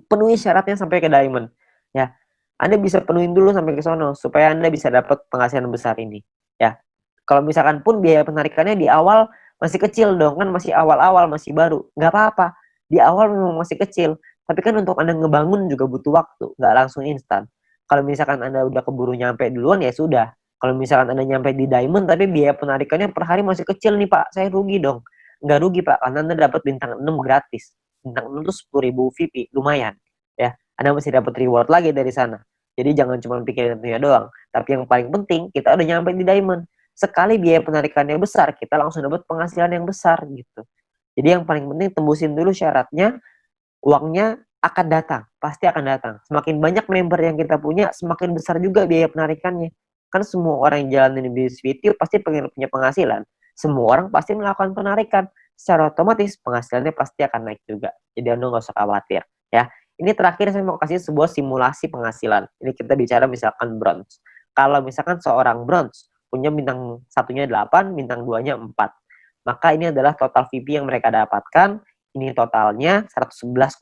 penuhi syaratnya sampai ke diamond. Ya, Anda bisa penuhin dulu sampai ke sono supaya Anda bisa dapat penghasilan besar ini. Ya, kalau misalkan pun biaya penarikannya di awal masih kecil dong, kan masih awal-awal, masih baru, nggak apa-apa. Di awal memang masih kecil, tapi kan untuk Anda ngebangun juga butuh waktu, nggak langsung instan. Kalau misalkan Anda udah keburu nyampe duluan, ya sudah. Kalau misalkan Anda nyampe di diamond tapi biaya penarikannya per hari masih kecil nih Pak, saya rugi dong. Nggak rugi Pak, karena Anda dapat bintang 6 gratis. Bintang 6 itu 10.000 VP, lumayan. Ya, Anda masih dapat reward lagi dari sana. Jadi jangan cuma pikirin tentunya doang. Tapi yang paling penting, kita udah nyampe di diamond. Sekali biaya penarikannya besar, kita langsung dapat penghasilan yang besar gitu. Jadi yang paling penting tembusin dulu syaratnya, uangnya akan datang, pasti akan datang. Semakin banyak member yang kita punya, semakin besar juga biaya penarikannya. Kan semua orang yang jalanin bisnis video pasti pengen punya penghasilan. Semua orang pasti melakukan penarikan. Secara otomatis penghasilannya pasti akan naik juga. Jadi Anda nggak usah khawatir. Ya, ini terakhir saya mau kasih sebuah simulasi penghasilan. Ini kita bicara misalkan bronze. Kalau misalkan seorang bronze punya bintang satunya 8, bintang 2-nya 4. Maka ini adalah total VP yang mereka dapatkan. Ini totalnya 111,84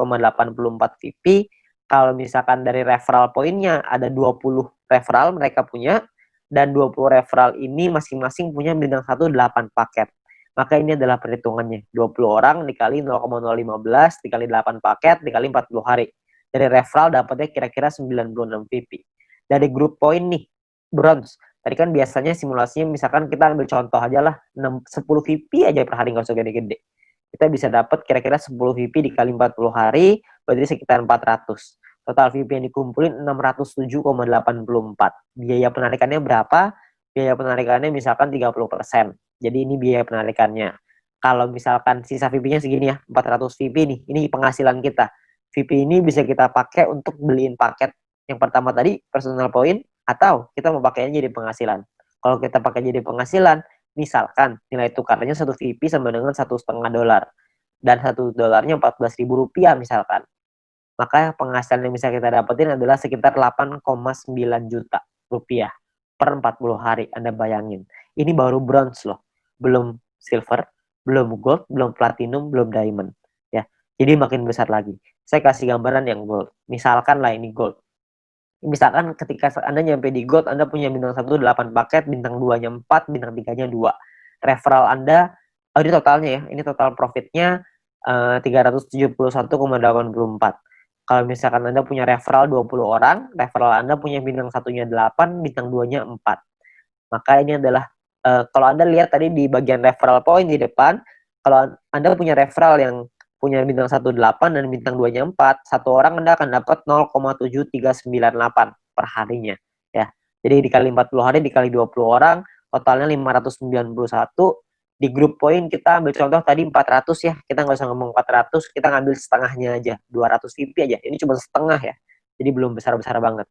VP. Kalau misalkan dari referral poinnya ada 20 referral mereka punya, dan 20 referral ini masing-masing punya bintang 1 8 paket. Maka ini adalah perhitungannya. 20 orang dikali 0,015 dikali 8 paket dikali 40 hari. Dari referral dapatnya kira-kira 96 VP. Dari grup poin nih, bronze. Tadi kan biasanya simulasinya misalkan kita ambil contoh aja lah, 10 VP aja per hari, nggak usah gede-gede. Kita bisa dapat kira-kira 10 VP dikali 40 hari, berarti sekitar 400. Total VP yang dikumpulin 607,84. Biaya penarikannya berapa? Biaya penarikannya misalkan 30%. Jadi ini biaya penarikannya. Kalau misalkan sisa VP-nya segini ya, 400 VP nih. Ini penghasilan kita. VP ini bisa kita pakai untuk beliin paket Yang pertama tadi personal point, atau kita mau pakainya jadi penghasilan. Kalau kita pakai jadi penghasilan, misalkan nilai tukarnya 1 VP sama dengan $1,5 dan $1 Rp14.000 misalkan. Maka penghasilan yang bisa kita dapetin adalah sekitar 8,9 juta rupiah per 40 hari. Anda bayangin. Ini baru bronze loh. Belum silver, belum gold, belum platinum, belum diamond. Ya. Jadi makin besar lagi. Saya kasih gambaran yang gold. Misalkan lah ini gold. Misalkan ketika Anda nyampe di gold, Anda punya bintang 1 8 paket, bintang 2-nya 4, bintang 3-nya 2. Referral Anda, ini totalnya ya, ini total profitnya 371,84. Kalau misalkan Anda punya referral 20 orang, referral Anda punya bintang 1-nya 8, bintang 2-nya 4. Maka ini adalah, kalau Anda lihat tadi di bagian referral point di depan, kalau Anda punya referral yang punya bintang 1 8 dan bintang 2-nya 4, satu orang Anda akan dapat 0,7398 per harinya. Ya. Jadi dikali 40 hari, dikali 20 orang, totalnya 591. Di grup poin kita ambil contoh tadi 400 ya, kita nggak usah ngomong 400, kita ngambil setengahnya aja, 200 VP aja, ini cuma setengah ya, jadi belum besar-besar banget.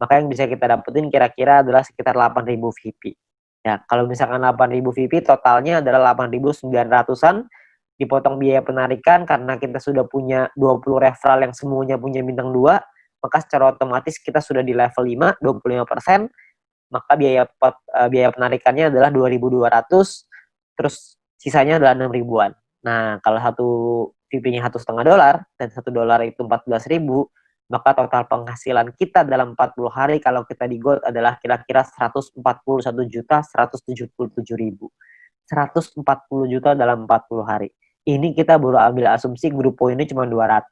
Maka yang bisa kita dapetin kira-kira adalah sekitar 8.000 VP. Ya, kalau misalkan 8.000 VP totalnya adalah 8.900-an, dipotong biaya penarikan karena kita sudah punya 20 referral yang semuanya punya bintang 2, maka secara otomatis kita sudah di level 5, 25%, maka biaya penarikannya adalah 2.200, terus sisanya adalah 6 ribuan. Nah, kalau satu VP-nya $1,5 dan $1 itu 14.000, maka total penghasilan kita dalam 40 hari kalau kita di gold adalah kira-kira 141.177.000. 140 juta dalam 40 hari. Ini kita baru ambil asumsi grup poinnya cuma 200.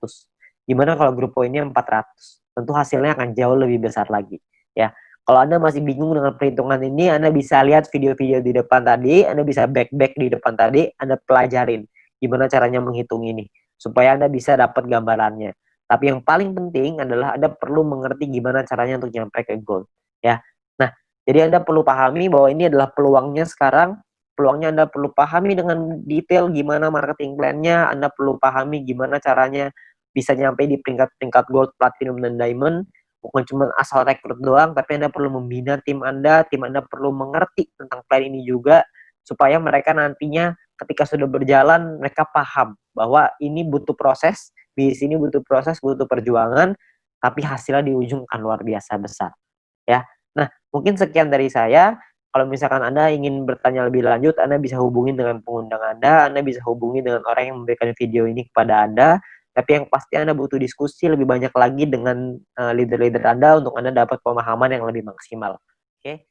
Gimana kalau grup poinnya 400? Tentu hasilnya akan jauh lebih besar lagi. Ya, kalau Anda masih bingung dengan perhitungan ini, Anda bisa lihat video-video di depan tadi, Anda bisa back di depan tadi, Anda pelajarin gimana caranya menghitung ini, supaya Anda bisa dapat gambarannya. Tapi yang paling penting adalah Anda perlu mengerti gimana caranya untuk nyampe ke goal. Ya, nah, jadi Anda perlu pahami bahwa ini adalah peluangnya sekarang. Peluangnya Anda perlu pahami dengan detail gimana marketing plan-nya, Anda perlu pahami gimana caranya bisa nyampe di peringkat-peringkat gold, platinum, dan diamond. Bukan cuma asal rekrut doang, tapi Anda perlu membina tim Anda perlu mengerti tentang plan ini juga, supaya mereka nantinya ketika sudah berjalan, mereka paham bahwa ini butuh proses, di sini butuh proses, butuh perjuangan, tapi hasilnya di ujung akan luar biasa besar. Ya, nah mungkin sekian dari saya. Kalau misalkan Anda ingin bertanya lebih lanjut, Anda bisa hubungi dengan pengundang Anda bisa hubungi dengan orang yang memberikan video ini kepada Anda. Tapi yang pasti Anda butuh diskusi lebih banyak lagi dengan leader-leader Anda untuk Anda dapat pemahaman yang lebih maksimal. Oke.